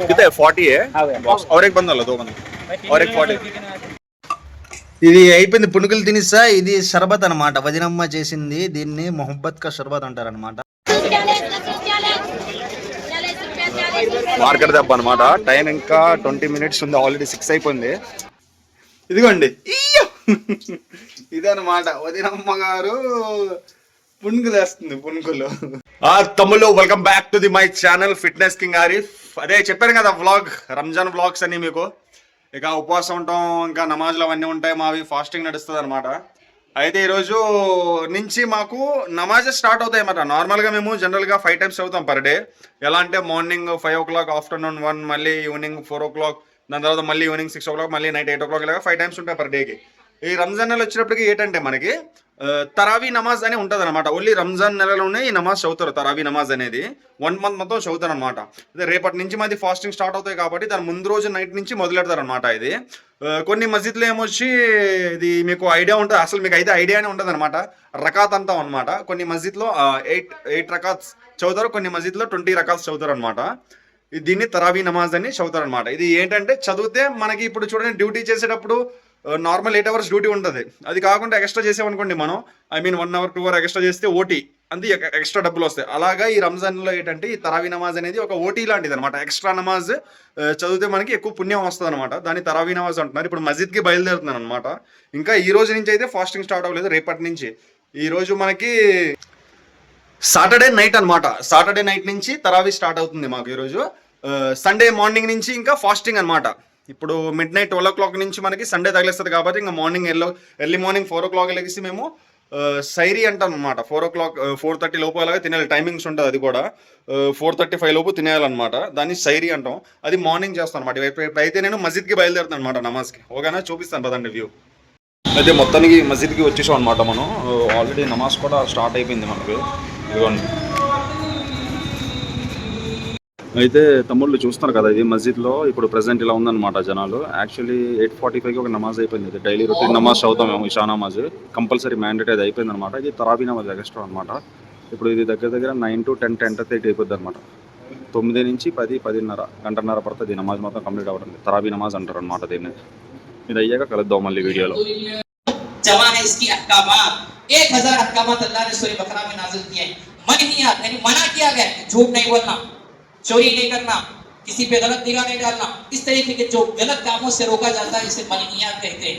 कितने 40 है बॉक्स और एक बंदा लो 2 बंदे और एक 40 ఇది అయిపోయింది పునుకులు తినిస్తా. ఇది షర్బత్ అనమాట, వదినమ్మ చేసింది. దీన్ని మొహబ్బత్ కా షర్బత్ అంటారనమాట. మార్కెట్ దెబ్బ అనమాట. టైం ఇంకా 20 minutes ఉంది, ఆల్రెడీ 6 అయిపోయింది. ఇదిగోండి ఇదనమాట వదినమ్మ గారు పునుకులు వేస్తుంది. పునుకులు తమ్ముళ్ళు, welcome back to the my channel fitness king Arif. అదే చెప్పాను కదా వ్లాగ్, రంజాన్ వ్లాగ్స్ అని మీకు. ఇక ఉపవాసం ఉంటాం, ఇంకా నమాజ్లు అవన్నీ ఉంటాయి, మావి ఫాస్టింగ్ నడుస్తుంది అనమాట. అయితే ఈరోజు నుంచి మాకు నమాజెస్ స్టార్ట్ అవుతాయి అన్నమాట. నార్మల్గా మేము జనరల్గా 5 times చదువుతాం పర్ డే. ఎలా అంటే మార్నింగ్ 5 o'clock, ఆఫ్టర్నూన్ 1, మళ్ళీ ఈవినింగ్ 4 o'clock, దాని తర్వాత మళ్ళీ ఈవినింగ్ 6 o'clock, మళ్ళీ నైట్ 8 o'clock, ఇలాగా 5 times ఉంటాయి పర్ డేకి. ఈ రంజాన్ నెల వచ్చినప్పటికి ఏంటంటే మనకి తరావీ నమాజ్ అని ఉంటుంది అనమాట. ఓన్లీ రంజాన్ నెలలోనే ఈ నమాజ్ చదువుతారు. తరావీ నమాజ్ అనేది 1 month మొత్తం చదువుతారు అనమాట. అదే రేపటి నుంచి మాది ఫాస్టింగ్ స్టార్ట్ అవుతాయి కాబట్టి దాని ముందు రోజు నైట్ నుంచి మొదలెడతారు అనమాట. ఇది కొన్ని మస్జిద్లో ఏమొచ్చి ఇది మీకు ఐడియా ఉంటుంది, అసలు మీకు అయితే ఐడియానే ఉంటుంది అనమాట. రకాత్ అంటాం అనమాట. కొన్ని మస్జిద్లో 8 రకాత్స్ చదువుతారు, కొన్ని మస్జిద్లో 20 రకాత్స్ చదువుతారు అనమాట. దీన్ని తరావీ నమాజ్ అని చదువుతారు అనమాట. ఇది ఏంటంటే చదివితే మనకి ఇప్పుడు చూడండి, డ్యూటీ చేసేటప్పుడు నార్మల్ 8 hours డ్యూటీ ఉంటుంది. అది కాకుండా ఎక్స్ట్రా చేసామనుకోండి మనం, I mean 1 hour 2 hour extra చేస్తే ఓటీ అంతే, ఎక్స్ట్రా డబ్బులు వస్తాయి. అలాగా ఈ రంజాన్లో ఏంటంటే ఈ తరావీ నమాజ్ అనేది ఒక ఓటీ లాంటిది అనమాట. ఎక్స్ట్రా నమాజ్ చదివితే మనకి ఎక్కువ పుణ్యం వస్తుంది అనమాట. దాన్ని తరావీ నమాజ్ అంటున్నారు. ఇప్పుడు మస్జిద్కి బయలుదేరుతున్నాను అనమాట. ఇంకా ఈ రోజు నుంచి అయితే ఫాస్టింగ్ స్టార్ట్ అవ్వలేదు, రేపటి నుంచి. ఈ రోజు మనకి సాటర్డే నైట్ అనమాట. సాటర్డే నైట్ నుంచి తరావీ స్టార్ట్ అవుతుంది మాకు ఈరోజు. సండే మార్నింగ్ నుంచి ఇంకా ఫాస్టింగ్ అనమాట. ఇప్పుడు midnight 12 o'clock నుంచి మనకి సండే తగిలేస్తుంది కాబట్టి ఇంకా మార్నింగ్ ఎర్లీ మార్నింగ్ 4 o'clock లెగిసి మేము సైరీ అంటాం అనమాట. 4 o'clock 4:30 లోపు అలాగే తినేయాలి. టైమింగ్స్ ఉంటుంది, అది కూడా 4:35 లోపు తినేయాలన్నమాట. దాన్ని సైరీ అంటాం. అది మార్నింగ్ చేస్తాను అనమాట. ఇప్పుడైతే నేను మస్జిద్కి బయలుదేరుతాను అనమాట నమాజ్కి. ఓకేనా, చూపిస్తాను పదండి వ్యూ. అయితే మొత్తానికి మస్జిద్కి వచ్చేసాం అనమాట. మనం ఆల్రెడీ నమాజ్ కూడా స్టార్ట్ అయిపోయింది మనకు. ఇదిగోండి. అయితే తమ్ముళ్ళు చూస్తున్నారు కదా, ఇది మస్జిద్లో ఇప్పుడు ప్రెసెంట్ ఇలా ఉందన్నమాట జనాలు. యాక్చువల్లీ 8:45కి ఒక నమాజ్ అయిపోయింది. ఇది డైలీ రొటీన్ నమాజ్ చదువుతాం మేము, ఇషా నమాజ్ కంపల్సరీ మ్యాండేట్ అది అయిపోయింది అనమాట. ఇది తరావీ నమాజ్ ఎక్స్ట్రా అనమాట. ఇప్పుడు ఇది దగ్గర 9 to 10, 10:30 అయిపోద్ది అనమాట. 9 నుంచి 10, 10:30 గంటన్నర పడుతుంది నమాజ్ మొత్తం కంప్లీట్ అవ్వడం. తరావీ నమాజ్ అంటారు అనమాట దీన్ని. ఇది అయ్యాక కలుద్దాం మళ్ళీ వీడియోలో. चोरी नहीं करना, किसी पे गलत निगाह नहीं डालना, इस तरीके के जो गलत कामों से रोका जाता है इसे मनीहियात कहते हैं.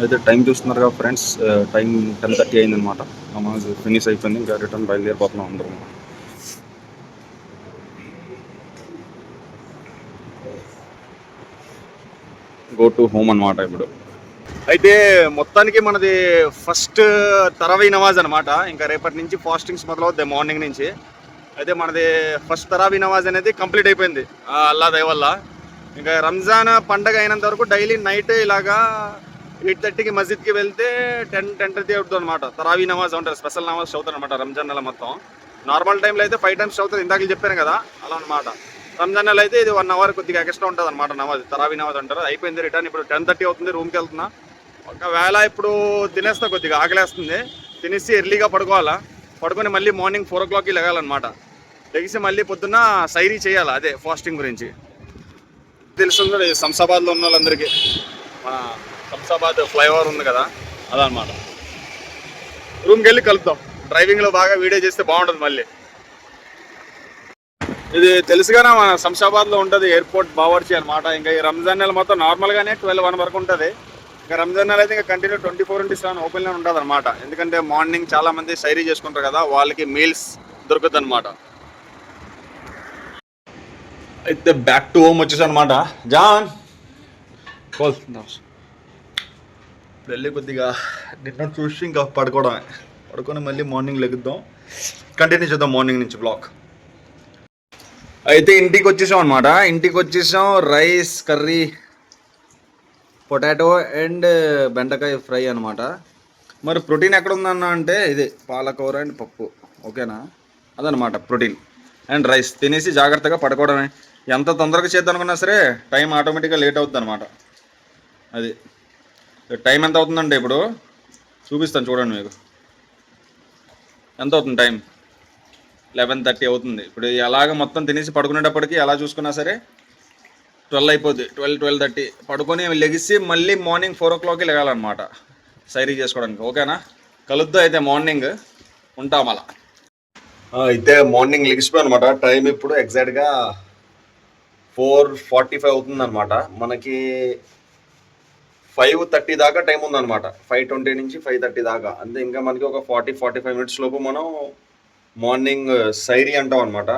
అయితే టైం చూస్తున్నారు కదా ఫ్రెండ్స్, టైం 10:30 అయిందనమాట. నమాజ్ ఫినిష్ అయిపోయింది, ఇంకా రిటర్న్ బయలుదేరిపోతున్నాం అందరం. గో టు హోమ్ అనమాట ఇప్పుడు. అయితే మొత్తానికి మనది ఫస్ట్ తరావీ నమాజ్ అనమాట. ఇంకా రేపటి నుంచి ఫాస్టింగ్స్ మొదలవుతాయి మార్నింగ్ నుంచి. అయితే మనది ఫస్ట్ తరావీ నమాజ్ అనేది కంప్లీట్ అయిపోయింది అల్లా దయ వల్ల. ఇంకా రంజాన్ పండగ అయినంత వరకు డైలీ నైట్ ఇలాగా 8:30కి మస్జిద్కి వెళ్తే 10-10:30 అవుతుంది అనమాట. తరావీ నమాజ్ ఉంటారు, స్పెషల్ నమాజ్ చదువుతారు అనమాట రంజాన్ నెల మొత్తం. నార్మల్ టైంలో అయితే 5 times చదువుతుంది, ఇందాక చెప్పాను కదా అలా అనమాట. రంజాన్ నెల అయితే ఇది 1 hour కొద్దిగా ఎక్స్ట్రా ఉంటుంది అనమాట నమాజ్, తరావీ నమాజ్ అంటారు. అయిపోయింది రిటర్న్. ఇప్పుడు 10:30 అవుతుంది, రూమ్కి వెళ్తున్నా. ఒకవేళ ఇప్పుడు తినేస్తా, కొద్దిగా ఆకలేస్తుంది, తినేసి ఎర్లీగా పడుకోవాలా. పడుకొని మళ్ళీ మార్నింగ్ 4 o'clockకి లెగాలన్నమాట. లెగిసి మళ్ళీ పొద్దున్న సైరీ చేయాలి, అదే ఫాస్టింగ్ గురించి. తెలుస్తుంది శంషాబాద్లో ఉన్న వాళ్ళందరికీ, మన శంషాబాద్ ఫ్లైఓవర్ ఉంది కదా, అదనమాట. రూమ్కి వెళ్ళి కలుద్దాం. డ్రైవింగ్లో బాగా వీడియో చేస్తే బాగుంటుంది మళ్ళీ. ఇది తెలుసుగానే మన శంషాబాద్లో ఉంటుంది ఎయిర్పోర్ట్ బావర్చి అనమాట. ఇంకా ఈ రంజాన్ నెల మొత్తం నార్మల్గానే 12-1 వరకు ఉంటుంది. ఇంకా రంజాన్ నెల అయితే ఇంకా కంటిన్యూ 24/7 ఓపెన్లో ఉంటుంది అనమాట. ఎందుకంటే మార్నింగ్ చాలామంది సైరీ చేసుకుంటారు కదా, వాళ్ళకి మీల్స్ దొరుకుతుంది అనమాట. అయితే బ్యాక్ టు హోమ్ వచ్చేసాను అనమాట. జాన్ వెళ్ళి కొద్దిగా డిన్నర్ చూసి ఇంకా పడుకొని మళ్ళీ మార్నింగ్ లెగుద్దాం, కంటిన్యూ చేద్దాం మార్నింగ్ నుంచి బ్లాగ్. అయితే ఇంటికి వచ్చేసాం అనమాట. ఇంటికి వచ్చేసాం, రైస్ కర్రీ, పొటాటో అండ్ బెండకాయ ఫ్రై అనమాట. మరి ప్రోటీన్ ఎక్కడ ఉందన్న అంటే ఇది పాలకూర అండ్ పప్పు. ఓకేనా, అదనమాట ప్రోటీన్. అండ్ రైస్ తినేసి జాగ్రత్తగా పడుకోవడమే. ఎంత తొందరగా చేద్దాం అనుకున్నా సరే టైం ఆటోమేటిక్గా లేట్ అవుతుంది అనమాట. అది టైం ఎంత అవుతుందంటే ఇప్పుడు చూపిస్తాను చూడండి మీకు ఎంత అవుతుంది టైం. 11:30 అవుతుంది. ఇప్పుడు ఎలాగ మొత్తం తినేసి పడుకునేటప్పటికి ఎలా చూసుకున్నా సరే 12 అయిపోద్ది. 12:30 పడుకొని లెగిసి మళ్ళీ మార్నింగ్ 4 o'clockకి లెగాలన్నమాట సైరీ చేసుకోవడానికి. ఓకేనా? కలుద్దాం అయితే మార్నింగ్. ఉంటాం అలా. అయితే మార్నింగ్ లెగిసిపోయి అనమాట. టైం ఇప్పుడు ఎగ్జాక్ట్గా 4:45 అవుతుంది అనమాట. మనకి 5:30 దాకా టైం ఉందన్నమాట. 5:20 నుంచి 5:30 దాకా. అంతే, ఇంకా మనకి ఒక 40-45 మినిట్స్ లోపు మనం మార్నింగ్ సైరీ అంటాం అనమాట.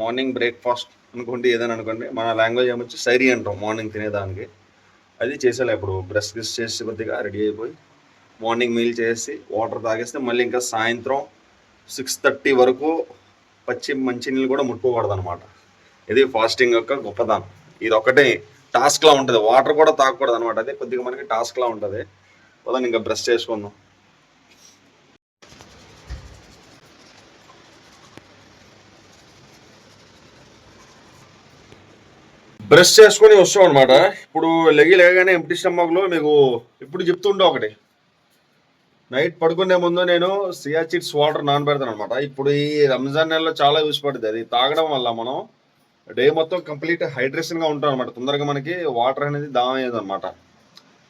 మార్నింగ్ బ్రేక్ఫాస్ట్ అనుకోండి, ఏదైనా అనుకోండి, మన లాంగ్వేజ్ ఏమొచ్చి సైరీ అంటాం మార్నింగ్ తినేదానికి. అది చేసేలా ఇప్పుడు బ్రష్ గిష్ చేసి కొద్దిగా రెడీ అయిపోయి మార్నింగ్ మీల్ చేసి వాటర్ తాగేస్తే మళ్ళీ ఇంకా సాయంత్రం 6:30 వరకు మంచినీళ్ళు కూడా ముట్టుకోకూడదు అనమాట. ఇది ఫాస్టింగ్ యొక్క గొప్పదనం. ఇది ఒకటే టాస్క్లా ఉంటుంది. వాటర్ కూడా తాగకూడదు అనమాట. అదే కొద్దిగా మనకి టాస్క్లా ఉంటుంది. పోదాం ఇంకా బ్రష్ చేసుకుందాం. బ్రష్ చేసుకొని వస్తాం అనమాట. ఇప్పుడు లేగానే ఎంప్టీ స్టమక్లో మీకు ఇప్పుడు చెప్తుండే ఒకటి, నైట్ పడుకునే ముందు నేను సియాచిట్స్ వాటర్ నానబెడతాను అనమాట. ఇప్పుడు ఈ రంజాన్ నెలలో చాలా యూస్ పడుతుంది. అది తాగడం వల్ల మనం డే మొత్తం కంప్లీట్ హైడ్రేషన్గా ఉంటాం అనమాట. తొందరగా మనకి వాటర్ అనేది దాహం అయ్యేది అనమాట.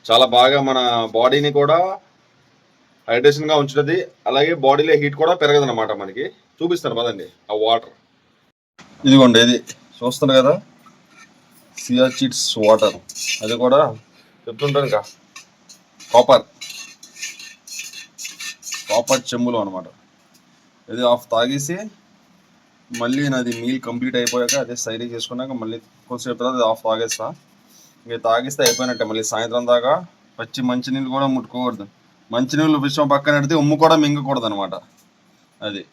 చాలా బాగా మన బాడీని కూడా హైడ్రేషన్గా ఉంచుతుంది. అలాగే బాడీలో హీట్ కూడా పెరగదు అనమాట. మనకి చూపిస్తాను పదండి ఆ వాటర్. ఇదిగోండి, ఇది చూస్తున్నారు కదా, సియాచిట్స్ వాటర్. అది కూడా చెప్తుంటాను ఇంకా కాపర్ చెంబులో అనమాట. ఇది హాఫ్ తాగేసి మళ్ళీ నాది మీల్ కంప్లీట్ అయిపోయాక అదే సైరీ చేసుకున్నాక మళ్ళీ కొంచెంసేపు తర్వాత హాఫ్ తాగేస్తా. ఇంకా తాగిస్తే అయిపోయినట్టే. మళ్ళీ సాయంత్రం దాకా మంచినీళ్ళు కూడా ముట్టుకోకూడదు. మంచినీళ్ళు విషయం పక్కన పెడితే ఉమ్ము కూడా మింగకూడదు అనమాట. అది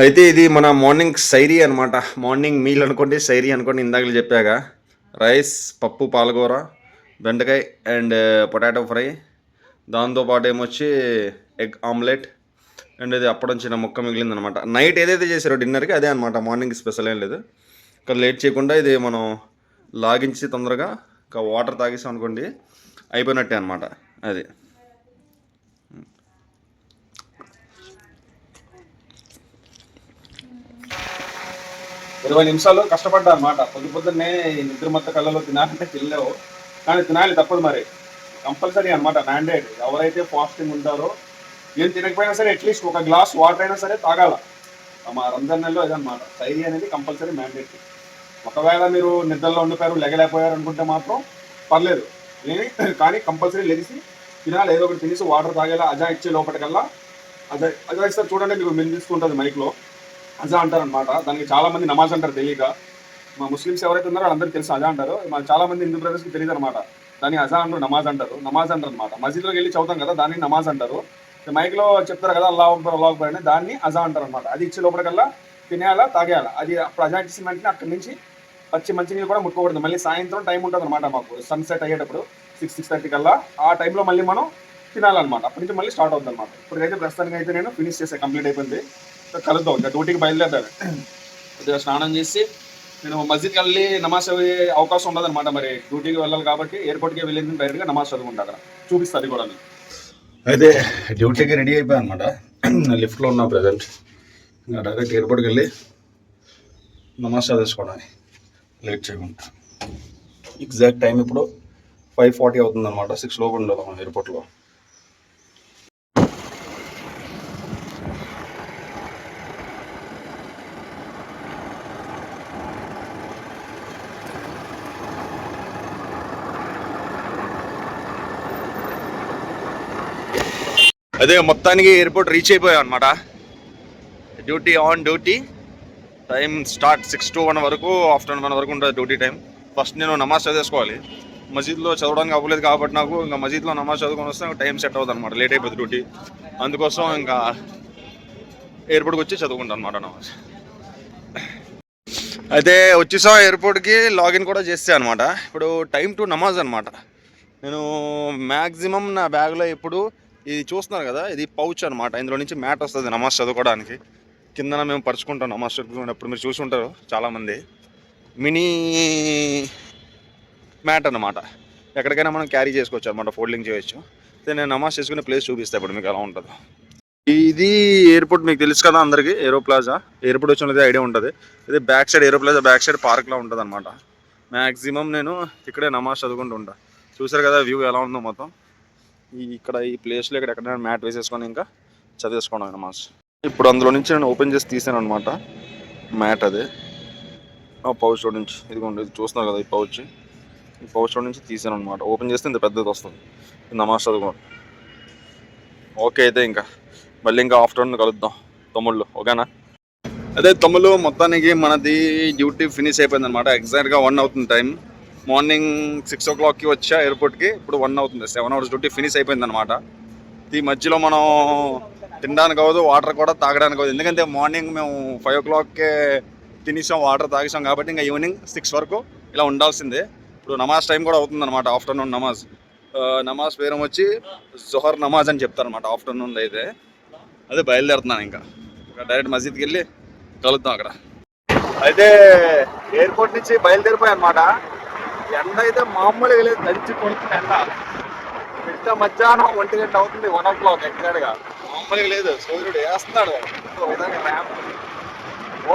అయితే ఇది మన మార్నింగ్ సైరీ అనమాట. మార్నింగ్ మీల్ అనుకోండి, సైరీ అనుకోండి. ఇందాక చెప్పాక రైస్, పప్పు, పాలకూర, బెండకాయ అండ్ పొటాటో ఫ్రై, దాంతోపాటు ఏమొచ్చి ఎగ్ ఆమ్లెట్ అండ్ ఇది అప్పడం చిన్న ముక్క మిగిలింది అనమాట. నైట్ ఏదైతే చేశారో డిన్నర్కి అదే అనమాట. మార్నింగ్ స్పెషల్ ఏం లేదు. ఇక్కడ లేట్ చేయకుండా ఇది మనం లాగించి తొందరగా ఇంకా వాటర్ తాగేసాం అనుకోండి, అయిపోయినట్టే అనమాట. అది 20 నిమిషాలు కష్టపడ్డా అనమాట. పొద్దున్నే నిద్ర మొత్తం కళ్ళలో తినాలంటే తినలేవు, కానీ తినాలి, తప్పదు మరి. కంపల్సరీ అనమాట, మ్యాండేట్. ఎవరైతే ఫాస్టింగ్ ఉంటారో ఏం తినకపోయినా సరే అట్లీస్ట్ ఒక గ్లాస్ వాటర్ అయినా సరే తాగాల. మా రంజాన్ నెలలో ఇదనమాట. సైరీ అనేది కంపల్సరీ మ్యాండేట్. ఒకవేళ మీరు నిద్రలో ఉండిపోయారు, లెగలేకపోయారు అనుకుంటే మాత్రం పర్లేదు, కానీ కంపల్సరీ లెగిసి తినాలి. ఏదో ఒకటి తినేసి వాటర్ తాగేలా. అజా ఇచ్చే లోపలికల్లా అజా ఇస్తారు చూడండి, మీకు మెను తీసుకుంటుంది మైక్లో. అజా అంటారనమాట. దానికి చాలా మంది నమాజ్ అంటారు తెలియక. మా ముస్లిమ్స్ ఎవరైతే ఉన్నారో వాళ్ళందరికీ తెలుసు అజా అంటారు. మా చాలా మంది హిందూ బ్రదర్స్కి తెలియదు అనమాట. దాన్ని అజా అంటారు, నమాజ్ అంటారు. నమాజ్ అంటారు అనమాట. మసీద్లోకి వెళ్ళి చదువుతాం కదా, దాన్ని నమాజ్ అంటారు. మైక్లో చెప్తారు కదా అల్లాహ్ అక్బర్ అల్లాహ్ అక్బర్ అని, దాన్ని అజా అంటారు అనమాట. అది ఇచ్చే లోపలికల్లా తినేయాలా, తాగేయాలా. అది అప్పుడు అజా ఇచ్చిన వెంటనే అక్కడి నుంచి మంచినీళ్ళు కూడా ముట్టుకోకూడదు. మళ్ళీ సాయంత్రం టైం ఉంటుంది అనమాట మాకు, సన్సెట్ అయ్యేటప్పుడు 6-6:30 కల్లా. ఆ టైంలో మళ్ళీ మనం తినాలన్నమాట. అప్పటి నుంచి మళ్ళీ స్టార్ట్ అవుతుంది అనమాట. ఇప్పటికైతే ప్రస్తుతానికి అయితే నేను ఫినిష్ చేసే కంప్లీట్ అయిపోయింది. కలుద్దాం. ఇంకా డ్యూటీకి బయలుదేరాను. కొద్దిగా స్నానం చేసి నేను మస్జిద్కి వెళ్ళి నమాజ్ చదివే అవకాశం ఉండదన్నమాట. మరి డ్యూటీకి వెళ్ళాలి కాబట్టి ఎయిర్పోర్ట్కి వెళ్ళింది డైరెక్ట్గా నమాజ్ చదువుకుంటా. అక్కడ చూపిస్తుంది కూడా. అయితే డ్యూటీకి రెడీ అయిపోయాను అనమాట. లిఫ్ట్లో ఉన్నా ప్రజెంట్. ఇంకా డైరెక్ట్ ఎయిర్పోర్ట్కి వెళ్ళి నమాజ్ చదివేసుకోవడానికి లేట్ చేయకుండా. ఎగ్జాక్ట్ టైం ఇప్పుడు 5:40 అవుతుంది అనమాట. 6 లోపు ఉండాలి మనం ఎయిర్పోర్ట్లో. అదే మొత్తానికి ఎయిర్పోర్ట్ రీచ్ అయిపోయాం అనమాట. Duty on duty. Time start 6 to 1 వరకు, ఆఫ్టర్నూన్ 1 వరకు ఉంటుంది డ్యూటీ టైం. ఫస్ట్ నేను నమాజ్ చదివేసుకోవాలి. మసీద్లో చదవడానికి అవ్వలేదు కాబట్టి నాకు ఇంకా మసీద్లో నమాజ్ చదువుకొని వస్తే టైం సెట్ అవుతుంది అనమాట. లేట్ అయిపోతుంది డ్యూటీ. అందుకోసం ఇంకా ఎయిర్పోర్ట్కి వచ్చి చదువుకుంటాను అనమాట నమాజ్. అయితే వచ్చేసాం ఎయిర్పోర్ట్కి. లాగిన్ కూడా చేస్తే అనమాట. ఇప్పుడు టైం టు నమాజ్ అనమాట. నేను మ్యాక్సిమం నా బ్యాగ్లో ఇప్పుడు ఇది చూస్తున్నారు కదా, ఇది పౌచ్ అనమాట. ఇందులో నుంచి మ్యాట్ వస్తుంది నమాజ్ చదువుకోవడానికి. కిందన మేము పరుచుకుంటాం నమాజ్ చదువుకునేటప్పుడు, మీరు చూసి ఉంటారు చాలామంది. మినీ మ్యాట్ అనమాట, ఎక్కడికైనా మనం క్యారీ చేసుకోవచ్చు అనమాట, ఫోల్డింగ్ చేయొచ్చు. అయితే నేను నమాజ్ చేసుకునే ప్లేస్ చూపిస్తాను ఇప్పుడు మీకు ఎలా ఉంటుందో. ఇది ఎయిర్పోర్ట్ మీకు తెలుసు కదా అందరికీ, ఏరో ప్లాజా. ఎయిర్పోర్ట్ వచ్చినది ఐడియా ఉంటుంది. ఇది బ్యాక్ సైడ్ ఏరో ప్లాజా బ్యాక్ సైడ్ పార్క్లో ఉంటుంది అనమాట. మ్యాక్సిమం నేను ఇక్కడే నమాజ్ చదువుకుంటూ ఉంటాను. చూసారు కదా వ్యూ ఎలా ఉందో మొత్తం. ఇక్కడ ఈ ప్లేస్లో ఇక్కడ ఎక్కడైనా మ్యాట్ వేసేసుకొని ఇంకా చదివేసుకోవడం నమాజ్. ఇప్పుడు అందులో నుంచి నేను ఓపెన్ చేసి తీసాను అనమాట మ్యాట్. అదే ఆ పౌచ్లో నుంచి, ఇదిగోండి చూస్తున్నారు కదా, ఈ పౌచ్లో నుంచి తీసాను అనమాట. ఓపెన్ చేస్తే ఇంత పెద్దది వస్తుంది నమాజ్ చదువుకోండి. ఓకే, అయితే ఇంకా మళ్ళీ ఇంకా ఆఫ్టర్నూన్ కలుద్దాం తమ్ముళ్ళు, ఓకేనా? అదే తమ్ముళ్ళు, మొత్తానికి మనది డ్యూటీ ఫినిష్ అయిపోయింది అనమాట. ఎగ్జాక్ట్గా 1 అవుతుంది టైం. మార్నింగ్ 6 o'clockకి వచ్చా ఎయిర్పోర్ట్కి, ఇప్పుడు 1 అవుతుంది. 7 hours డ్యూటీ ఫినిష్ అయిపోయింది అనమాట. ఈ మధ్యలో మనం తినడానికి అవ్వదు, వాటర్ కూడా తాగడానికి అవ్వదు. ఎందుకంటే మార్నింగ్ మేము 5 o'clockకే తినేసాం, వాటర్ తాగేసాం కాబట్టి ఇంకా ఈవినింగ్ 6 వరకు ఇలా ఉండాల్సిందే. ఇప్పుడు నమాజ్ టైం కూడా అవుతుంది అనమాట, ఆఫ్టర్నూన్ నమాజ్ పేరు వచ్చి జొహర్ నమాజ్ అని చెప్తారనమాట ఆఫ్టర్నూన్ అయితే. అదే బయలుదేరుతున్నాను ఇంకా డైరెక్ట్ మసీద్కి వెళ్ళి కలుద్దాం అక్కడ. అయితే ఎయిర్పోర్ట్ నుంచి బయలుదేరిపోయాయి అనమాట. ఎండ అయితే మామూలుగా లేదు, దంచి కొడుతుంది ఎండ. మిట్ట మధ్యాహ్నం 1 గంట అవుతుంది, 1 o'clock ఎగ్జాక్ట్గా. మామూలుగా లేదు, సూర్యుడు వేస్తున్నాడు విధంగా ర్యాంప్.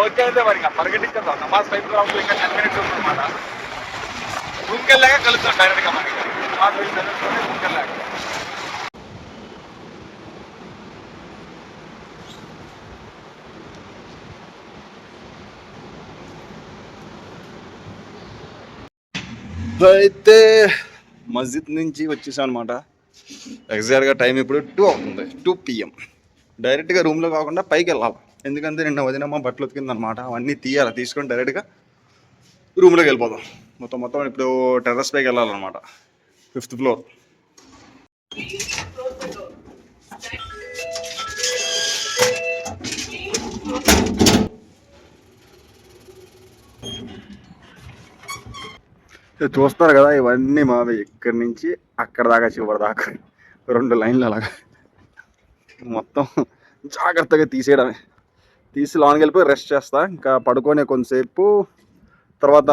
ఓకే, అయితే మరి ఇంకా పరిగెట్టించేద్దాం. నమాజ్ టైం రావచ్చు, ఇంకా 10 minutes ఉందన్నమాట. రూమ్కెళ్ళాక కలుద్దాం డైరెక్ట్గా. మనకి నమాజ్ వెళ్ళి రూమ్కెళ్ళాక. అయితే మస్జిద్ నుంచి వచ్చేసాం అనమాట. ఎగ్జాక్ట్గా టైం ఇప్పుడు 2 అవుతుంది, 2 PM. డైరెక్ట్గా రూమ్లో కాకుండా పైకి వెళ్ళాలి. ఎందుకంటే నిన్న వదినమ్మ బట్టలు ఉతికింది అనమాట, అవన్నీ తీయాలి. తీసుకొని డైరెక్ట్గా రూమ్లోకి వెళ్ళిపోదాం. మొత్తం ఇప్పుడు టెర్రస్ పైకి వెళ్ళాలన్నమాట, 5th floor. చూస్తారు కదా, ఇవన్నీ మావి. ఇక్కడి నుంచి అక్కడ దాకా, చివరి దాకా 2 లైన్లు అలాగా మొత్తం జాగ్రత్తగా తీసేయడమే. తీసి లోనికి వెళ్ళిపోయి రెస్ట్ చేస్తా, ఇంకా పడుకొని కొంతసేపు. తర్వాత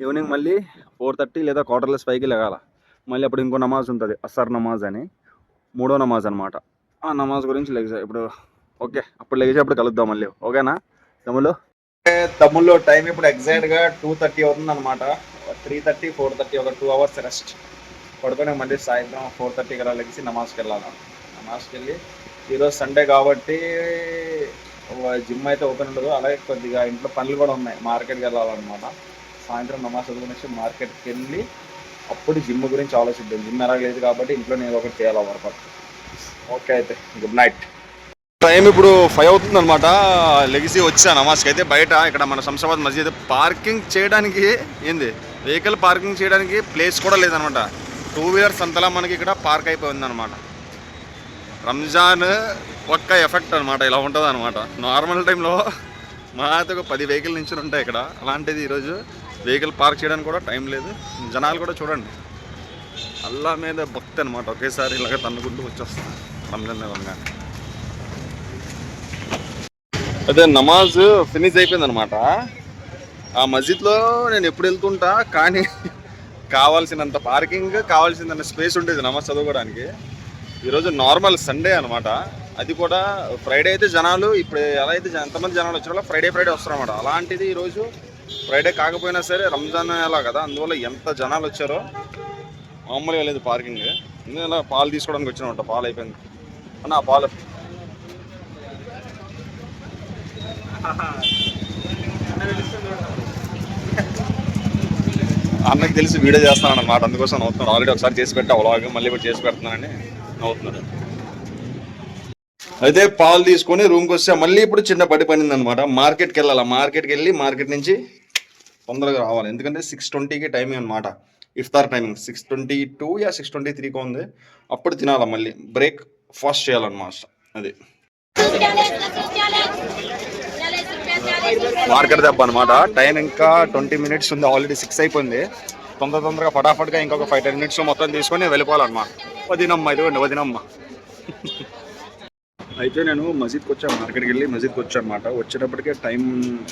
ఈవినింగ్ మళ్ళీ 4:30 లేదా 4:45కి లేగాల. మళ్ళీ అప్పుడు ఇంకో నమాజ్ ఉంటుంది, అసర్ నమాజ్ అని, 3వ నమాజ్ అనమాట. ఆ నమాజ్ గురించి లెగిసా ఇప్పుడు. ఓకే, అప్పుడు లెగిసేప్పుడు కలుద్దాం మళ్ళీ, ఓకేనా తమ్ముళ్ళు? టైం ఇప్పుడు ఎగ్జాక్ట్గా 2:30 అవుతుంది అనమాట. 3:30, 4:30 ఒక 2 hours రెస్ట్ పడుకొని మళ్ళీ సాయంత్రం 4:30 అలా లెగిసి నమాజ్కి వెళ్ళాలి. నమాజ్కి వెళ్ళి ఈరోజు సండే కాబట్టి జిమ్ అయితే ఓపెన్ ఉండదు, అలాగే కొద్దిగా ఇంట్లో పనులు కూడా ఉన్నాయి, మార్కెట్కి వెళ్ళాలన్నమాట. సాయంత్రం నమాజ్ చదువుకునేసి మార్కెట్కి వెళ్ళి అప్పుడు జిమ్ గురించి ఆలోచిద్దాం. జిమ్ ఎలాగలేదు కాబట్టి ఇంట్లో నేను ఒకటి చేయాలి వర్కౌట్. ఓకే, అయితే గుడ్ నైట్. టైం ఇప్పుడు 5 అవుతుంది అనమాట. లెగిసి వచ్చా నమాజ్కి. అయితే బయట ఇక్కడ మన శంషాబాద్ మస్జిద్ పార్కింగ్ చేయడానికి వెహికల్ పార్కింగ్ చేయడానికి ప్లేస్ కూడా లేదనమాట. 2 wheelers అంతలా మనకి ఇక్కడ పార్క్ అయిపోయింది అనమాట. రంజాన్ ఒక్క ఎఫెక్ట్ అనమాట, ఇలా ఉంటుంది అనమాట. నార్మల్ టైంలో మా అయితే ఒక 10 వెహికల్ నుంచి ఉంటాయి ఇక్కడ. అలాంటిది ఈరోజు వెహికల్ పార్క్ చేయడానికి కూడా టైం లేదు. జనాలు కూడా చూడండి, అల్లా మీద భక్తి అనమాట. ఒకేసారి ఇలాగ తన్నుకుంటూ వచ్చేస్తాం రంజాన్ నెలగా. అదే నమాజ్ ఫినిష్ అయిపోయింది అనమాట. ఆ మస్జిద్లో నేను ఎప్పుడు వెళ్తుంటా, కానీ కావాల్సినంత పార్కింగ్, కావాల్సినంత స్పేస్ ఉండేది నమాజ్ చదువుకోవడానికి. ఈరోజు నార్మల్ సండే అనమాట. అది కూడా ఫ్రైడే అయితే జనాలు, ఇప్పుడు ఎలా అయితే ఎంతమంది జనాలు వచ్చినా ఫ్రైడే వస్తారు అనమాట. అలాంటిది ఈరోజు ఫ్రైడే కాకపోయినా సరే రంజాన్ ఎలా కదా, అందువల్ల ఎంత జనాలు వచ్చారో మామూలుగా లేదు పార్కింగ్. ఇలా పాలు తీసుకోవడానికి వచ్చినామంట. పాలు అయిపోయింది అన్న, పాలు అన్నకి తెలిసి వీడియో చేస్తాను అన్నమాట, అందుకోసం నవ్వుతున్నాడు. ఆల్రెడీ ఒకసారి చేసి పెట్టా వ్లాగ్, మళ్ళీ ఇప్పుడు చేసి పెడుతున్నానని నవ్వుతున్నాడు. అయితే పాలు తీసుకొని రూమ్కి వస్తే మళ్ళీ ఇప్పుడు చిన్న పడి పడింది అనమాట. మార్కెట్కి వెళ్ళాలి. మార్కెట్కి వెళ్ళి మార్కెట్ నుంచి తొందరగా రావాలి. ఎందుకంటే 6:20కి టైమింగ్ అనమాట, ఇఫ్తార్ టైమింగ్. 6:22 యా 6:23 ఉంది. అప్పుడు తినాలి, మళ్ళీ బ్రేక్ ఫాస్ట్ చేయాలన్నమాట. అది మార్కెట్ దెబ్బ అనమాట. టైం ఇంకా 20 minutes ఉంది, ఆల్రెడీ 6 అయిపోయింది. తొందరగా ఫటాఫట్గా ఇంకొక 5-10 మినిట్స్లో మొత్తం తీసుకొని వెళ్ళిపోవాలన్నమాట. వదినమ్మ ఇదిగోండి వదినమ్మ. అయితే నేను మసీద్కి వచ్చాను, మార్కెట్కి వెళ్ళి మసీద్కి వచ్చాను అనమాట. వచ్చేటప్పటికే టైం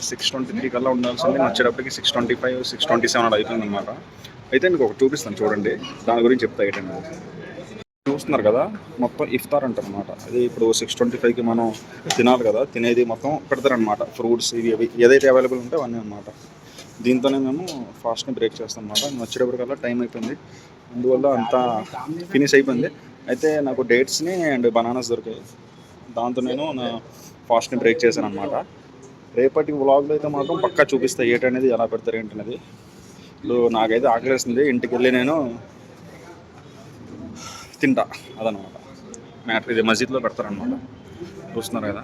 6:23 కల్లా ఉండాల్సింది, వచ్చేటప్పటికి 6:25, 6:27 అలా అయిపోయింది అనమాట. అయితే మీకు ఒక చూపిస్తాను చూడండి, దాని గురించి చెప్తా. ఏంటంటే చూస్తున్నారు కదా, మొత్తం ఇఫ్తార్ అంటారు అనమాట. అది ఇప్పుడు 6:25కి మనం తినాలి కదా, తినేది మొత్తం పెడతారనమాట. ఫ్రూట్స్ ఇవి ఏదైతే అవైలబుల్ ఉంటే అవన్నీ అనమాట. దీంతోనే మేము ఫాస్ట్ని బ్రేక్ చేస్తాం అనమాట. నేను వచ్చేటప్పటికల్లా టైం అయిపోయింది, అందువల్ల అంతా ఫినిష్ అయిపోయింది. అయితే నాకు డేట్స్ని అండ్ బనానాస్ దొరికాయి, దాంతో నేను నా ఫాస్ట్ని బ్రేక్ చేశాను అనమాట. రేపటి వ్లాగ్లో అయితే మాత్రం పక్కా చూపిస్తాయి ఏంటనేది, ఎలా పెడతారు ఏంటనేది. ఇప్పుడు నాకైతే ఆకలిస్తుంది, ఇంటికి వెళ్ళి నేను తింటా, అదనమాట మ్యాటర్. ఇది మసీద్లో పెడతారనమాట, చూస్తున్నారు కదా,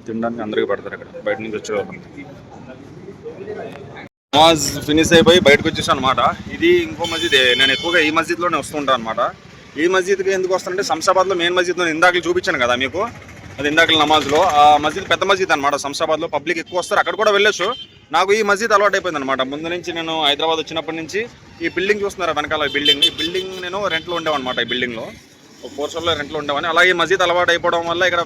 తినడానికి అందరికీ పెడతారు ఇక్కడ, బయట నుంచి వచ్చేవాళ్ళం. నమాజ్ ఫినిష్ అయిపోయి బయటకు వచ్చేసాను అనమాట. ఇది ఇంకో మసీదే, నేను ఎక్కువగా ఈ మసీద్లోనే వస్తుంటాను అనమాట. ఈ మసీద్కి ఎందుకు వస్తానంటే, శంషాబాద్లో మెయిన్ మసీద్లో ఇందాకలు చూపించాను కదా మీకు, అది ఇందాకల నమాజ్లో. ఆ మసీద్ పెద్ద మసీద్ అనమాట, శంషాబాద్లో పబ్లిక్ ఎక్కువ వస్తారు, అక్కడ కూడా వెళ్ళొచ్చు. నాకు ఈ మసీద్ అలవాటు అయిపోయింది అనమాట. ముందు నుంచి నేను హైదరాబాద్ వచ్చినప్పటి నుంచి ఈ బిల్డింగ్ చూస్తున్నారు వెనకాల, ఈ బిల్డింగ్ నేను రెంట్లో ఉండేవన్నమాట. ఈ బిల్డింగ్లో ఒక 4 ఫ్లోర్లో రెంట్లో ఉండేవాని. అలాగే ఈ మసీద్ అలవాటు అయిపోవడం వల్ల, ఇక్కడ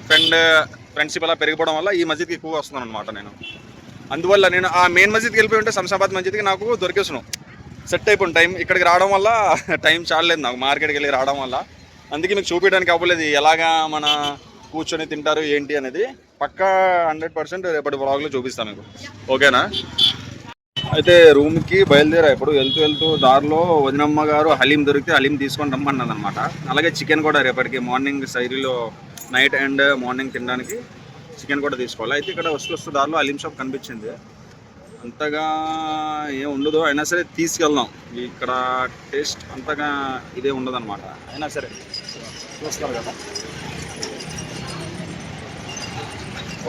ఫ్రెండ్షిప్ అలా పెరిగిపోవడం వల్ల ఈ మసీద్కి ఎక్కువగా వస్తున్నాను అనమాట నేను. అందువల్ల నేను ఆ మెయిన్ మసీద్కి వెళ్ళిపోయి ఉంటే శంషాబాద్ మసీద్కి నాకు దొరికేసాను, సెట్ అయిపోయిన టైం. ఇక్కడికి రావడం వల్ల టైం చాలలేదు నాకు, మార్కెట్కి వెళ్ళి రావడం వల్ల. అందుకే మీకు చూపించడానికి అవ్వలేదు ఎలాగా మన కూర్చొని తింటారు ఏంటి అనేది. పక్కా 100% రేపటి వ్లాగ్లో చూపిస్తాను మీకు, ఓకేనా? అయితే రూమ్కి బయలుదేరా. ఇప్పుడు వెళ్తూ దారిలో వదినమ్మ గారు హలీం దొరికితే హలీం తీసుకొని రమ్మన్నది అనమాట. అలాగే చికెన్ కూడా రేపటికి మార్నింగ్ సైరీలో నైట్ అండ్ మార్నింగ్ తినడానికి చికెన్ కూడా తీసుకోవాలి. అయితే ఇక్కడ వస్తూ దారిలో హలీం షాప్ కనిపించింది, అంతగా ఏం ఉండదు, అయినా సరే తీసుకెళ్దాం. ఇక్కడ టేస్ట్ అంతగా ఇదే ఉండదు అనమాట. అయినా సరే చూస్తారు కదా,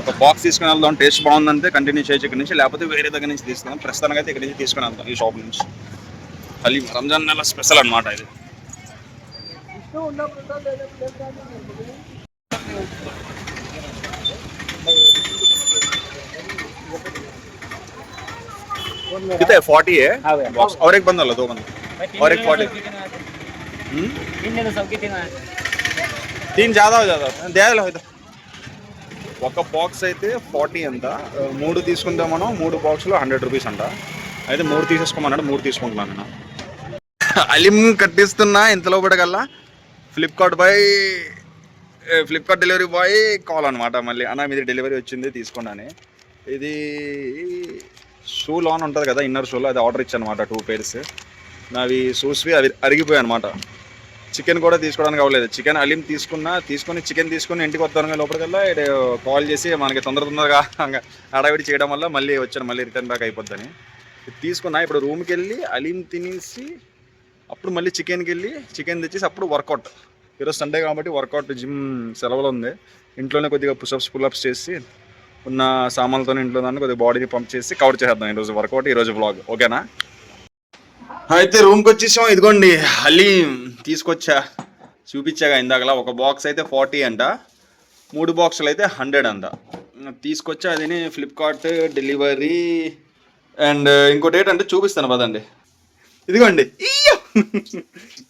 ఒక బాక్స్ తీసుకుని వెళ్దాం. టేస్ట్ బాగుందంటే కంటిన్యూ చేయొచ్చు ఇక్కడ నుంచి, లేకపోతే వేరే దగ్గర నుంచి తీసుకుందాం. ప్రస్తుతానికి అయితే ఇక్కడ నుంచి తీసుకుని వెళ్దాం, ఈ షాప్ నుంచి. హలీం రంజాన్ నెల స్పెషల్ అనమాట ఇది. कितना है 40 है बॉक्स, और एक बंदा लो, 2 बंदा और एक 40 तीन ज़्यादा हो जाता दे लो. ఒక బాక్స్ అయితే 40 అంట, 3 తీసుకుంటే మనం 3 బాక్స్లో 100 రూపీస్ అంట. అయితే 3 తీసేసుకోమన్నాడు, 3 తీసుకుంటున్నాను నేను. హలీం కట్టిస్తున్నా ఇంతలో పడగల్లా ఫ్లిప్కార్ట్ డెలివరీ బాయ్ కాల్ అనమాట. మళ్ళీ అన్న మీది డెలివరీ వచ్చింది తీసుకోండి అని. ఇది షూ లాన్ ఉంటుంది కదా, ఇన్నర్ షూలో, అది ఆర్డర్ ఇచ్చాను అనమాట. 2 pairs నావి షూస్వి, అవి అరిగిపోయాయి అనమాట. చికెన్ కూడా తీసుకోవడానికి అవ్వలేదు. చికెన్ హలీం తీసుకొని చికెన్ తీసుకొని ఇంటికి వస్తాను లోపలికల్లా కాల్ చేసి మనకి తొందరగా హడావిడి చేయడం వల్ల మళ్ళీ వచ్చాను, మళ్ళీ రిటర్న్ బ్యాక్ అయిపోద్దని తీసుకున్నా. ఇప్పుడు రూమ్కి వెళ్ళి హలీం తినేసి అప్పుడు మళ్ళీ చికెన్కి వెళ్ళి చికెన్ తెచ్చేసి అప్పుడు వర్కౌట్. ఈరోజు సండే కాబట్టి వర్కౌట్, జిమ్ సెలవులు ఉంది. ఇంట్లోనే కొద్దిగా పుల్అప్స్ చేసి ఉన్న సామాన్లతో ఇంట్లో దాన్ని కొద్దిగా బాడీని పంప్ చేసి కవర్ చేద్దాం ఈరోజు వర్కౌట్, ఈరోజు వ్లాగ్, ఓకేనా? అయితే రూమ్కి వచ్చేసాం. ఇదిగోండి హలీం చూపించాగా ఇందాకలా. ఒక బాక్స్ అయితే 40 అంట, 3 బాక్సులు అయితే 100 అంట. తీసుకొచ్చా. అది ఫ్లిప్కార్ట్ డెలివరీ అండ్ ఇంకోటి ఏంటంటే చూపిస్తాను పదండి. ఇదిగోండి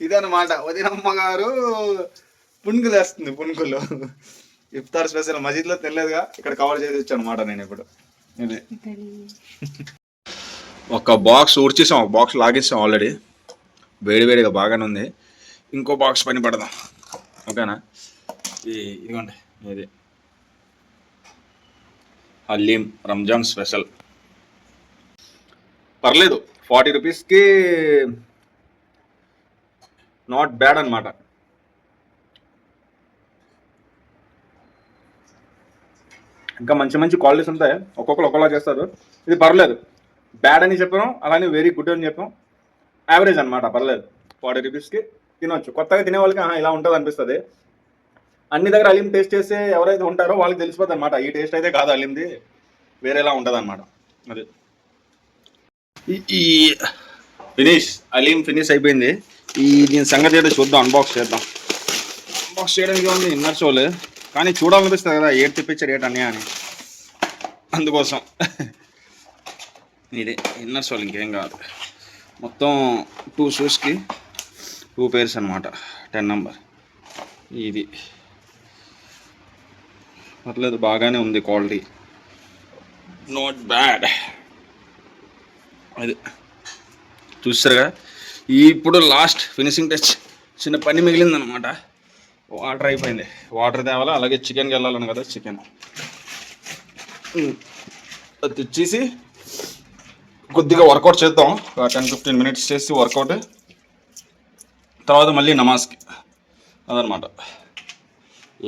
ఇదన్నమాట వదినమ్మ గారు పునుగులు వేస్తుంది. పునుగులు ఇఫ్తార్ స్పెషల్, మసీద్లో తినలేదుగా, ఇక్కడ కవర్ చేసి వచ్చాను అనమాట నేను ఇప్పుడు. ఇది ఒక బాక్స్ ఊడ్చేసాం, ఒక బాక్స్ లాగేసాం ఆల్రెడీ, వేడిగా బాగానే ఉంది. ఇంకో బాక్స్ పని పడదాం, ఓకేనా? ఇదిగోండి ఇది హలీం రంజాన్ స్పెషల్. పర్లేదు, 40 రూపీస్కి నాట్ బ్యాడ్ అనమాట. ఇంకా మంచి క్వాలిటీస్ ఉంటాయి, ఒక్కొక్కరు ఒక్కొక్కలా చేస్తారు. ఇది పర్లేదు, బ్యాడ్ అని చెప్పాం, అలానే వెరీ గుడ్ అని చెప్పాం. యావరేజ్ అనమాట, పర్లేదు. 40 రూపీస్కి తినవచ్చు. కొత్తగా తినే వాళ్ళకి ఇలా ఉంటుంది అనిపిస్తుంది. అన్ని దగ్గర హలీం టేస్ట్ చేస్తే ఎవరైతే ఉంటారో వాళ్ళకి తెలిసిపోతుంది అనమాట, ఈ టేస్ట్ అయితే కాదు హలీంది, వేరేలా ఉంటుంది అనమాట. అది ఈ హలీం ఫినిష్ అయిపోయింది. దీని సంగతి ఏదో చూద్దాం, అన్బాక్స్ చేద్దాం. అన్బాక్స్ చేయడానికి ఉంది ఇన్నర్ షోలు, కానీ చూడాలనిపిస్తుంది కదా, ఏడు తెప్పించారు ఏటన్నీ అని, అందుకోసం. ఇది ఇన్నర్ షోల్, ఇంకేం కాదు. మొత్తం 2 షూస్కి 2 pairs అనమాట. 10 నెంబర్. ఇది పర్లేదు, బాగానే ఉంది క్వాలిటీ, నాట్ బ్యాడ్. అది చూస్తారుగా. ఇప్పుడు లాస్ట్ ఫినిషింగ్ టచ్, చిన్న పని మిగిలిందనమాట. వాటర్ అయిపోయింది, వాటర్ తేవాలా. అలాగే చికెన్కి వెళ్ళాలను కదా, చికెన్ అది తెచ్చేసి కొద్దిగా వర్కౌట్ చేద్దాం. 10-15 minutes చేసి వర్కౌట్, తర్వాత మళ్ళీ నమాజ్కి. అదనమాట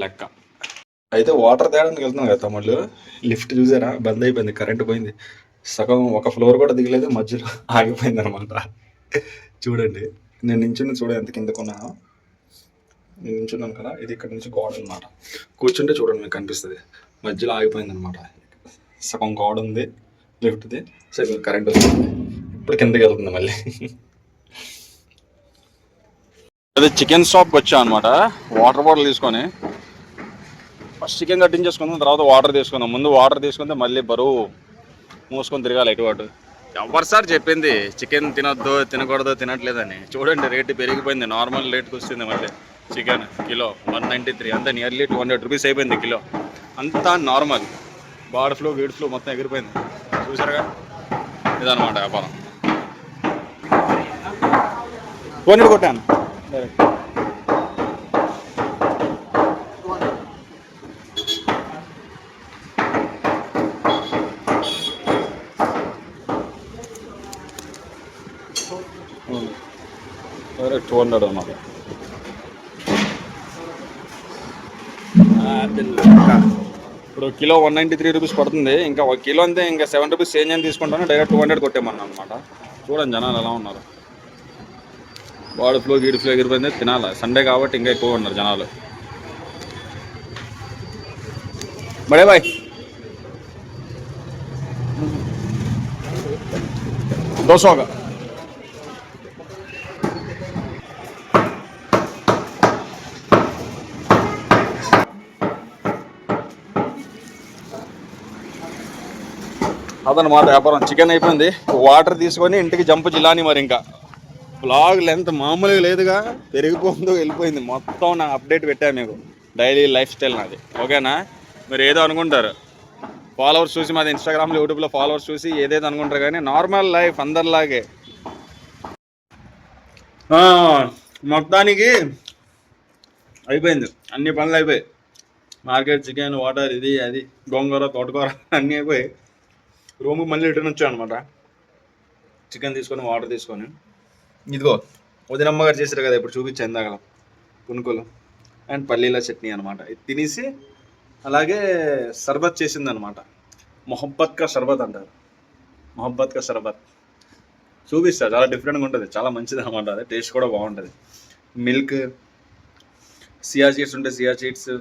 లెక్క. అయితే వాటర్ తేడానికి వెళ్తున్నాం కదా తమ్ముళ్ళు. లిఫ్ట్ చూసారా, బంద్ అయిపోయింది, కరెంట్ పోయింది. సగం ఒక ఫ్లోర్ కూడా దిగలేదు, మధ్యలో ఆగిపోయింది అనమాట. చూడండి, నేను నించుని చూడండి ఎంత కిందకున్నాను. నేను నించున్నాను కదా, ఇది ఇక్కడ నుంచి గోడ అనమాట. కూర్చుంటే చూడండి మీకు కనిపిస్తుంది, మధ్యలో ఆగిపోయింది అనమాట. సగం గోడ ఉంది లిఫ్ట్ది, సగం కరెంట్ వస్తుంది. ఇప్పుడు కిందకి వెళ్తుంది మళ్ళీ. అదే చికెన్ షాప్కి వచ్చా అనమాట. వాటర్ బాటిల్ తీసుకొని ఫస్ట్ చికెన్ కట్టించేసుకుందాం, తర్వాత వాటర్ తీసుకుందాం. ముందు వాటర్ తీసుకుంటే మళ్ళీ బరువు మూసుకొని తిరగాలి ఎటు అటు. ఎవరు సార్ చెప్పింది చికెన్ తినొద్దు, తినకూడదు, తినట్లేదని? చూడండి, రేటు పెరిగిపోయింది. నార్మల్ రేట్కి వస్తుంది మళ్ళీ చికెన్ కిలో 193, అంతా నియర్లీ 200 రూపీస్ అయిపోయింది కిలో. అంతా నార్మల్. బర్డ్ ఫ్లూ గీడ్ ఫ్లూ మొత్తం ఎగిరిపోయింది. చూసారుగా, ఇదనమాట వ్యాపారం. పోనీ కొట్టాను డైరెక్ట్. డైరెక్ట్ 200 అన్నమాట. ఇప్పుడు కిలో 193 రూపీస్ పడుతుంది. ఇంకా 1 కిలో అంతే, ఇంకా 7 రూపీస్ చేంజ్ అని తీసుకుంటాను. డైరెక్ట్ 200 కొట్టేమన్నా అనమాట. చూడండి జనాలు ఎలా ఉన్నారు. వాడు ఫ్లో గీడి ఫ్లో ఎగిరిపోయింది. తినాలి, సండే కాబట్టి ఇంకా ఎక్కువ ఉన్నారు జనాలు. బడే బాయ్. దోసోగా అదనమాట వ్యాపారం. చికెన్ అయిపోయింది, వాటర్ తీసుకొని ఇంటికి జంపు జిల్లాని. మరి ఇంకా బ్లాగ్ లెంత్ మామూలుగా లేదుగా, పెరిగిపోతుందో వెళ్ళిపోయింది. మొత్తం నా అప్డేట్ పెట్టాను మీకు, డైలీ లైఫ్ స్టైల్ నాది. ఓకేనా? మీరు ఏదో అనుకుంటారు, ఫాలోవర్స్ చూసి, మాది ఇన్స్టాగ్రామ్లో యూట్యూబ్లో ఫాలోవర్స్ చూసి ఏదేదో అనుకుంటారు, కానీ నార్మల్ లైఫ్ అందరిలాగే. మొత్తానికి అయిపోయింది, అన్ని పనులు అయిపోయాయి. మార్కెట్, చికెన్, వాటర్, ఇది అది, గోంగూర, తోటకూర అన్నీ అయిపోయి రూమ్కి మళ్ళీ రిటర్న్ వచ్చాను అనమాట. చికెన్ తీసుకొని, వాటర్ తీసుకొని, ఇదిగో వదినమ్మ గారు చేశారు కదా ఇప్పుడు చూపించాను ఇందాక, పునుకులు అండ్ పల్లీల చట్నీ అనమాట. ఇది తినేసి అలాగే షర్బత్ చేసింది అనమాట. మొహబ్బత్ కా షర్బత్ అంటారు, మొహబ్బత్ కా షర్బత్. చూపిస్తా, చాలా డిఫరెంట్గా ఉంటుంది, చాలా మంచిది అనమాట. అది టేస్ట్ కూడా బాగుంటుంది. మిల్క్, సియా సీడ్స్ ఉంటాయి, chia seeds,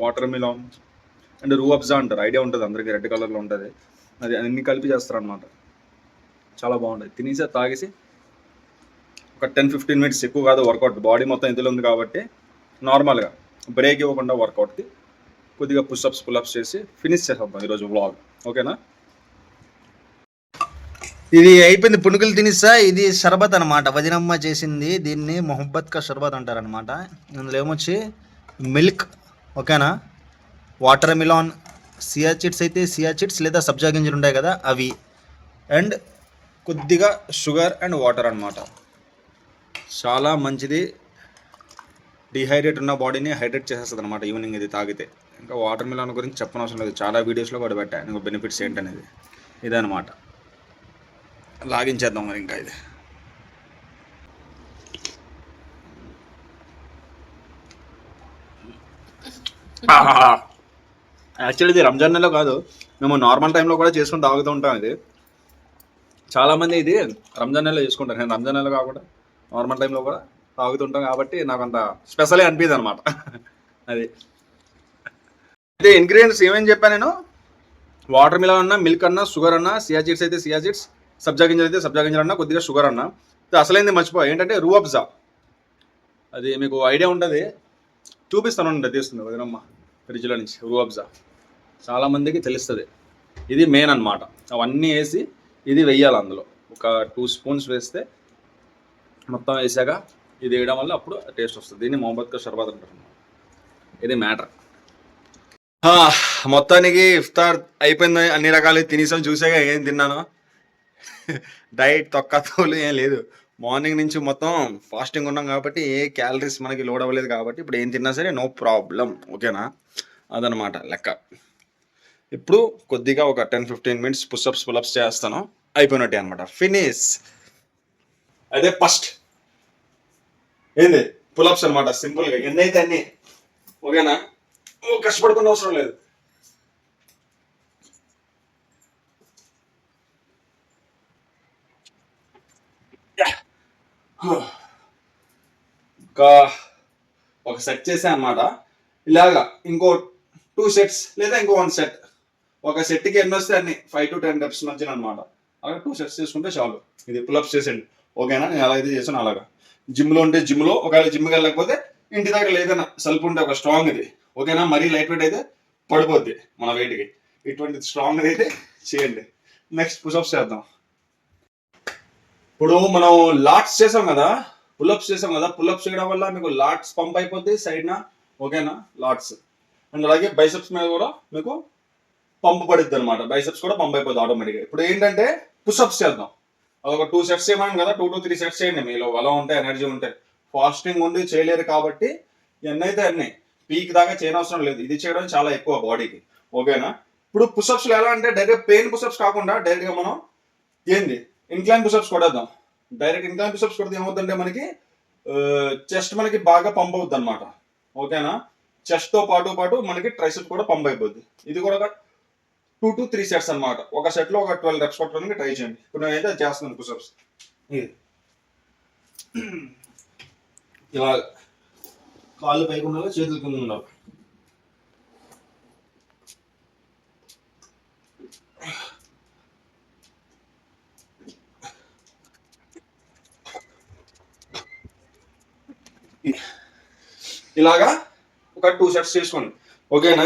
watermelon and Rooh Afza అంటారు. ఐడియా ఉంటుంది అందరికీ, రెడ్ కలర్లో ఉంటుంది. అది అన్ని కలిపి చేస్తారనమాట. చాలా బాగుంటుంది. తినేసి తాగేసి ఒక 10-15 minutes, ఎక్కువ కాదు వర్కౌట్. బాడీ మొత్తం ఇందులో ఉంది కాబట్టి నార్మల్గా బ్రేక్ ఇవ్వకుండా వర్కౌట్కి కొద్దిగా పుషప్స్ పుల్అప్స్ చేసి ఫినిష్ చేసేద్దాం ఈరోజు వ్లాగ్. ఓకేనా? ఇది అయిపోయింది, పునుకులు తినిస్తా. ఇది షర్బత్ అనమాట, వదినమ్మ చేసింది. దీన్ని మొహబ్బత్ కా షర్బత్ అంటారనమాట. ఇందులో ఏమొచ్చి మిల్క్, ఓకేనా, వాటర్ మిలాన్, సియా చిట్స్ అయితే సియా చిట్స్ లేదా సబ్జా గింజలు ఉంటాయి కదా అవి, అండ్ కొద్దిగా షుగర్ అండ్ వాటర్ అనమాట. చాలా మంచిది, డిహైడ్రేట్ ఉన్న బాడీని హైడ్రేట్ చేసేస్తుంది అనమాట ఈవినింగ్ ఇది తాగితే. ఇంకా వాటర్ మిలాన్ గురించి చెప్పనవసరం లేదు, చాలా వీడియోస్లో కూడా పెట్టాను బెనిఫిట్స్ ఏంటనేది. ఇదనమాట, లాగించేద్దాం మరి ఇంకా. ఇది యాక్చువల్లీ ఇది రంజాన్ నెలలో కాదు, మేము నార్మల్ టైంలో కూడా చేసుకుని తాగుతూ ఉంటాం. ఇది చాలామంది ఇది రంజాన్ నెలలో చేసుకుంటారు. నేను రంజాన్ నెలలో కాకుండా నార్మల్ టైంలో కూడా తాగుతుంటాం కాబట్టి నాకు అంత స్పెషలే అనిపిది అనమాట. అది అయితే ఇంగ్రీడియంట్స్ ఏమేమి చెప్పాను నేను, వాటర్ మిలన్ అన్నా, మిల్క్ అన్నా, షుగర్ అన్నా, సియా సీడ్స్ అయితే సియా సీడ్స్, సబ్జా గింజలు అయితే సబ్జా గింజలు అన్నా, కొద్దిగా షుగర్ అన్నా. అసలైంది మర్చిపోయి ఏంటంటే రూ అఫ్జా. అది మీకు ఐడియా ఉంటుంది, చూపిస్తాను, తీస్తుంది వదినమ్మ ఫ్రిడ్జ్లో నుంచి. రూ అఫ్జా చాలామందికి తెలుస్తుంది, ఇది మెయిన్ అనమాట. అవన్నీ వేసి ఇది వెయ్యాలి అందులో. ఒక 2 స్పూన్స్ వేస్తే మొత్తం వేసాక ఇది వేయడం వల్ల అప్పుడు టేస్ట్ వస్తుంది. దీన్ని మొహమ్మద్ కా షర్బత్ అంటారు. ఇది మ్యాటర్. మొత్తానికి ఇఫ్తార్ అయిపోయింది, అన్ని రకాలు తినేసాం. చూసాక ఏం తిన్నాను, డైట్ తొక్కతోలు ఏం లేదు. మార్నింగ్ నుంచి మొత్తం ఫాస్టింగ్ ఉన్నాం కాబట్టి ఏ క్యాలరీస్ మనకి లోడ్ అవ్వలేదు కాబట్టి ఇప్పుడు ఏం తిన్నా సరే నో ప్రాబ్లం. ఓకేనా, అదనమాట లెక్క. ఇప్పుడు కొద్దిగా ఒక 10-15 మినిట్స్ పుషప్స్ పులప్స్ చేస్తాను, అయిపోయినట్టే అనమాట. ఫినిష్. అదే ఫస్ట్ ఏంది పులప్స్ అనమాట, సింపుల్గా ఎన్నైతే అన్ని. ఓకేనా, కష్టపడుకునే అవసరం లేదు. ఇంకా ఒక సెట్ చేసా అనమాట. ఇలాగా ఇంకో 2 సెట్స్ లేదా ఇంకో 1 సెట్. ఒక సెట్కి ఎన్ని వస్తే అన్ని 5 to 10 reps మధ్యన అనమాట. అలాగే 2 సెట్స్ చేసుకుంటే చాలు. ఇది పులప్స్ చేసేయండి. ఓకేనా, నేను ఎలా అయితే చేసాను అలాగా. జిమ్లో ఉంటే జిమ్లో, ఒకవేళ జిమ్కి వెళ్ళకపోతే ఇంటి దగ్గర ఏదైనా సల్పు ఉంటే ఒక స్ట్రాంగ్ ఇది. ఓకేనా, మరీ లైట్ వెయిట్ అయితే పడిపోద్ది మన వెయిట్కి. ఇటువంటి స్ట్రాంగ్ అయితే చేయండి. నెక్స్ట్ పుషప్స్ చేద్దాం. ఇప్పుడు మనం లాట్స్ చేసాం కదా, పుల్అప్స్ చేసాం కదా. పుల్అప్స్ చేయడం వల్ల మీకు లాట్స్ పంప్ అయిపోద్ది సైడ్న. ఓకేనా, లాట్స్. అండ్ అలాగే బైసెప్స్ మీద కూడా మీకు పంప్ పడుద్ది అనమాట. బైసెప్స్ కూడా పంప్ అయిపోద్ది ఆటోమేటిక్గా. ఇప్పుడు ఏంటంటే పుషప్స్ చేద్దాం. అదొక 2 సెట్స్ చేయమని కదా, 2 to 3 సెట్స్ చేయండి. మీలో బలం ఉంటే, ఎనర్జీ ఉంటే. ఫాస్టింగ్ ఉండి చేయలేరు కాబట్టి ఎన్నైతే అన్నీ పీక్ దాకా చేయనవసరం లేదు. ఇది చేయడం చాలా ఎక్కువ బాడీకి. ఓకేనా, ఇప్పుడు పుషప్స్ ఎలా అంటే డైరెక్ట్ పెయిన్ పుషప్స్ కాకుండా డైరెక్ట్గా మనం ఏంది ఇన్క్లైన్ పుషప్స్ కొడేద్దాం. డైరెక్ట్ ఇన్క్లైన్ పుషప్స్ కొడితే ఏమవుతుందంటే మనకి చెస్ట్ మనకి బాగా పంప్ అవుద్ది అనమాట. ఓకేనా, చెస్ట్తో పాటు మనకి ట్రైసెప్ కూడా పంప్ అయిపోద్ది. ఇది కూడా ఒక 2 to 3 సెట్స్ అనమాట. ఒక సెట్లో ఒక 12 reps కొట్టడానికి ట్రై చేయండి. ఇప్పుడు నేనైతే చేస్తున్నాను పుషప్స్. ఇది ఇలా కాళ్ళు పైకి ఉండాలి, చేతులు కింద ఉండాలి. ఇలాగా ఒక 2 సెట్స్ చేసుకోండి. ఓకేనా,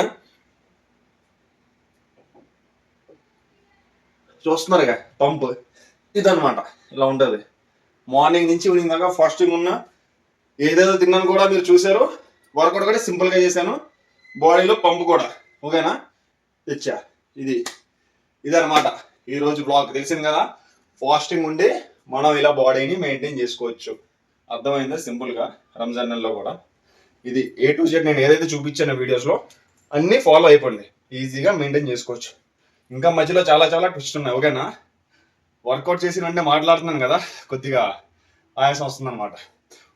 చూస్తున్నారుగా పంప్ ఇదనమాట. ఇలా ఉంటుంది. మార్నింగ్ నుంచి ఈవినింగ్ దాకా ఫాస్టింగ్ ఉన్నా ఏదేదో తిన్నాను కూడా మీరు చూసారు. వర్కౌట్ కూడా సింపుల్గా చేశాను, బాడీలో పంప్ కూడా. ఓకేనా, తెచ్చా. ఇదనమాట ఈరోజు బ్లాగ్. తెలిసింది కదా, ఫాస్టింగ్ ఉండి మనం ఇలా బాడీని మెయింటైన్ చేసుకోవచ్చు. అర్థమైందా సింపుల్గా. రంజాన్ నెలలో కూడా ఇది A to Z నేను ఏదైతే చూపించాను వీడియోస్లో అన్నీ ఫాలో అయిపోండి, ఈజీగా మెయింటైన్ చేసుకోవచ్చు. ఇంకా మధ్యలో చాలా ట్విస్ట్ ఉన్నాయి. ఓకేనా, వర్కౌట్ చేసిన వెంటనే మాట్లాడుతున్నాను కదా, కొద్దిగా ఆయాసం వస్తుంది అనమాట.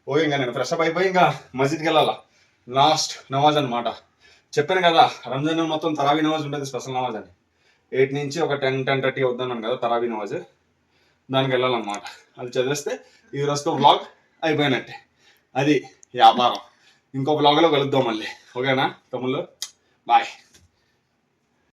ఓకే, ఇంకా నేను ఫ్రెష్ అప్ అయిపోయి ఇంకా మస్జిద్కి వెళ్ళాలా. లాస్ట్ నమాజ్ అనమాట. చెప్పాను కదా, రంజాన్ మొత్తం తరావీ నమాజ్ ఉంటుంది, స్పెషల్ నమాజ్ అని. 8 నుంచి ఒక 10-10:30 అవుతున్నాను కదా తరావీ నమాజ్. దానికి వెళ్ళాలన్నమాట. అది చదివేస్తే ఈ రోజుతో వ్లాగ్ అయిపోయినట్టే. అది వ్యాపారం. ఇంకో వ్లాగ్లో కలుద్దాం మళ్ళీ. ఓకేనా తమ్ముళ్ళు, బాయ్.